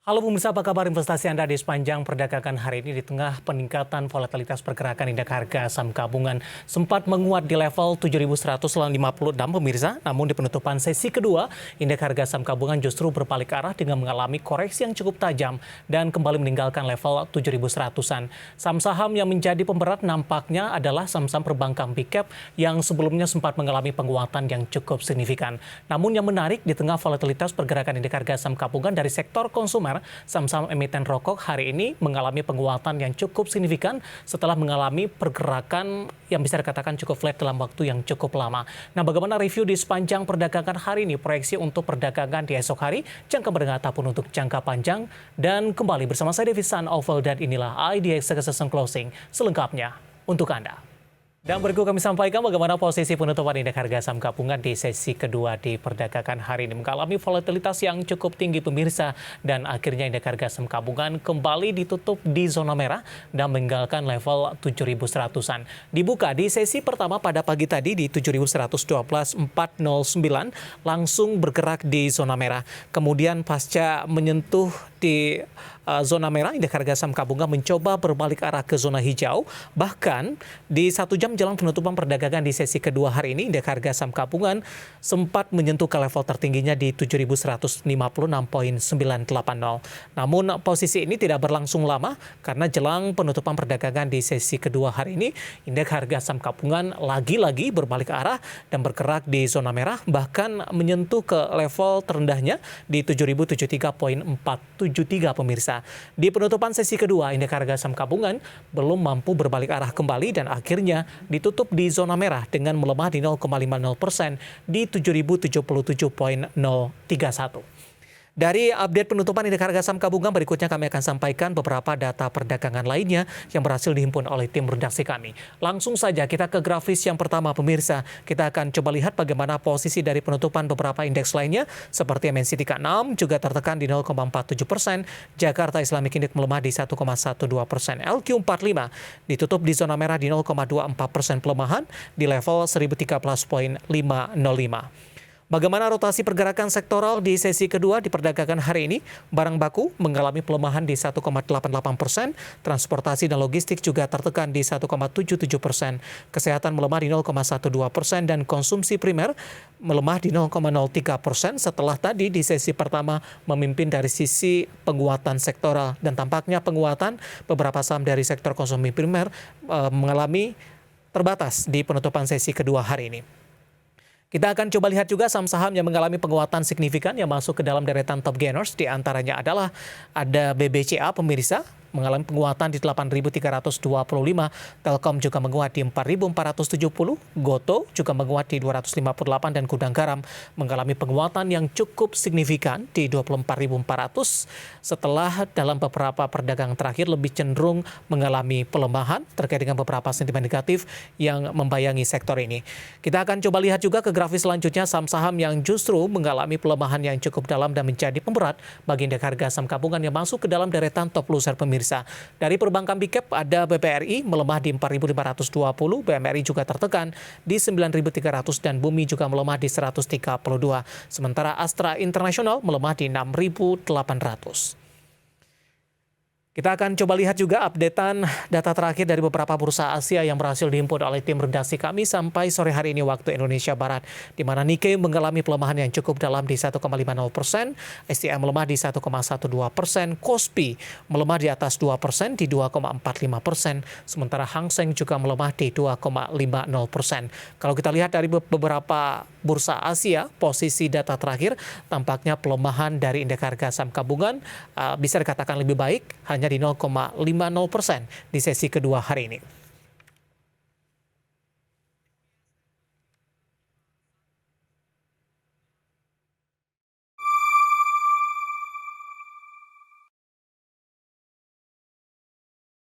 Halo pemirsa, apa kabar investasi Anda di sepanjang perdagangan hari ini? Di tengah peningkatan volatilitas pergerakan indeks harga saham gabungan sempat menguat di level 7.156 pemirsa. Namun di penutupan sesi kedua, indeks harga saham gabungan justru berbalik arah dengan mengalami koreksi yang cukup tajam dan kembali meninggalkan level 7.100-an. Saham-saham yang menjadi pemberat nampaknya adalah saham-saham perbankan big cap yang sebelumnya sempat mengalami penguatan yang cukup signifikan. Namun yang menarik di tengah volatilitas pergerakan indeks harga saham gabungan dari sektor konsumen, saham-saham emiten rokok hari ini mengalami penguatan yang cukup signifikan setelah mengalami pergerakan yang bisa dikatakan cukup flat dalam waktu yang cukup lama. Nah, bagaimana review di sepanjang perdagangan hari ini, proyeksi untuk perdagangan di esok hari, jangka menengah ataupun untuk jangka panjang, dan kembali bersama saya Devisan Oval dan inilah IDX Session Closing selengkapnya untuk Anda. Dan berikut kami sampaikan bagaimana posisi penutupan indeks harga saham gabungan di sesi kedua di perdagangan hari ini mengalami volatilitas yang cukup tinggi pemirsa, dan akhirnya indeks harga saham gabungan kembali ditutup di zona merah dan meninggalkan level 7.100-an. Dibuka di sesi pertama pada pagi tadi di 7.112.409 langsung bergerak di zona merah. Kemudian pasca menyentuh di zona merah, indeks harga saham gabungan mencoba berbalik arah ke zona hijau. Bahkan di 1 jam jelang penutupan perdagangan di sesi kedua hari ini, indeks harga saham gabungan sempat menyentuh ke level tertingginya di 7.156.980. Namun posisi ini tidak berlangsung lama karena jelang penutupan perdagangan di sesi kedua hari ini, indeks harga saham gabungan lagi-lagi berbalik arah dan bergerak di zona merah, bahkan menyentuh ke level terendahnya di 7.073.473 pemirsa. Di penutupan sesi kedua, indeks harga saham gabungan belum mampu berbalik arah kembali dan akhirnya ditutup di zona merah dengan melemah di 0,50% di 7.077.031. Dari update penutupan indeks harga saham gabungan, berikutnya kami akan sampaikan beberapa data perdagangan lainnya yang berhasil dihimpun oleh tim redaksi kami. Langsung saja kita ke grafis yang pertama pemirsa. Kita akan coba lihat bagaimana posisi dari penutupan beberapa indeks lainnya seperti MNC TK6 juga tertekan di 0,47%, Jakarta Islamic Index melemah di 1,12%, LQ45 ditutup di zona merah di 0,24% pelemahan di level 1013.505. Bagaimana rotasi pergerakan sektoral di sesi kedua di perdagangan hari ini? Barang baku mengalami pelemahan di 1,88%, transportasi dan logistik juga tertekan di 1,77%, kesehatan melemah di 0,12%, dan konsumsi primer melemah di 0,03% setelah tadi di sesi pertama memimpin dari sisi penguatan sektoral, dan tampaknya penguatan beberapa saham dari sektor konsumsi primer mengalami terbatas di penutupan sesi kedua hari ini. Kita akan coba lihat juga saham-saham yang mengalami penguatan signifikan yang masuk ke dalam deretan top gainers. Di antaranya adalah ada BBCA pemirsa, mengalami penguatan di 8.325, Telkom juga menguat di 4.470, Goto juga menguat di 258, dan Gudang Garam mengalami penguatan yang cukup signifikan di 24.400 setelah dalam beberapa perdagangan terakhir lebih cenderung mengalami pelemahan terkait dengan beberapa sentimen negatif yang membayangi sektor ini. Kita akan coba lihat juga ke grafis selanjutnya saham-saham yang justru mengalami pelemahan yang cukup dalam dan menjadi pemberat bagi indeks harga saham gabungan yang masuk ke dalam deretan top loser pemirsa. Dari perbankan big cap ada BPRI melemah di 4.520, BMRI juga tertekan di 9.300, dan Bumi juga melemah di 132. Sementara Astra International melemah di 6.800. Kita akan coba lihat juga updatean data terakhir dari beberapa bursa Asia yang berhasil dihimpun oleh tim redaksi kami sampai sore hari ini waktu Indonesia Barat, di mana Nikkei mengalami pelemahan yang cukup dalam di 1,50%, STM melemah di 1,12%, Kospi melemah di atas 2% di 2,45%, sementara Hang Seng juga melemah di 2,50%. Kalau kita lihat dari beberapa bursa Asia, posisi data terakhir tampaknya pelemahan dari indeks harga saham gabungan bisa dikatakan lebih baik, hanya di 0,50% di sesi kedua hari ini.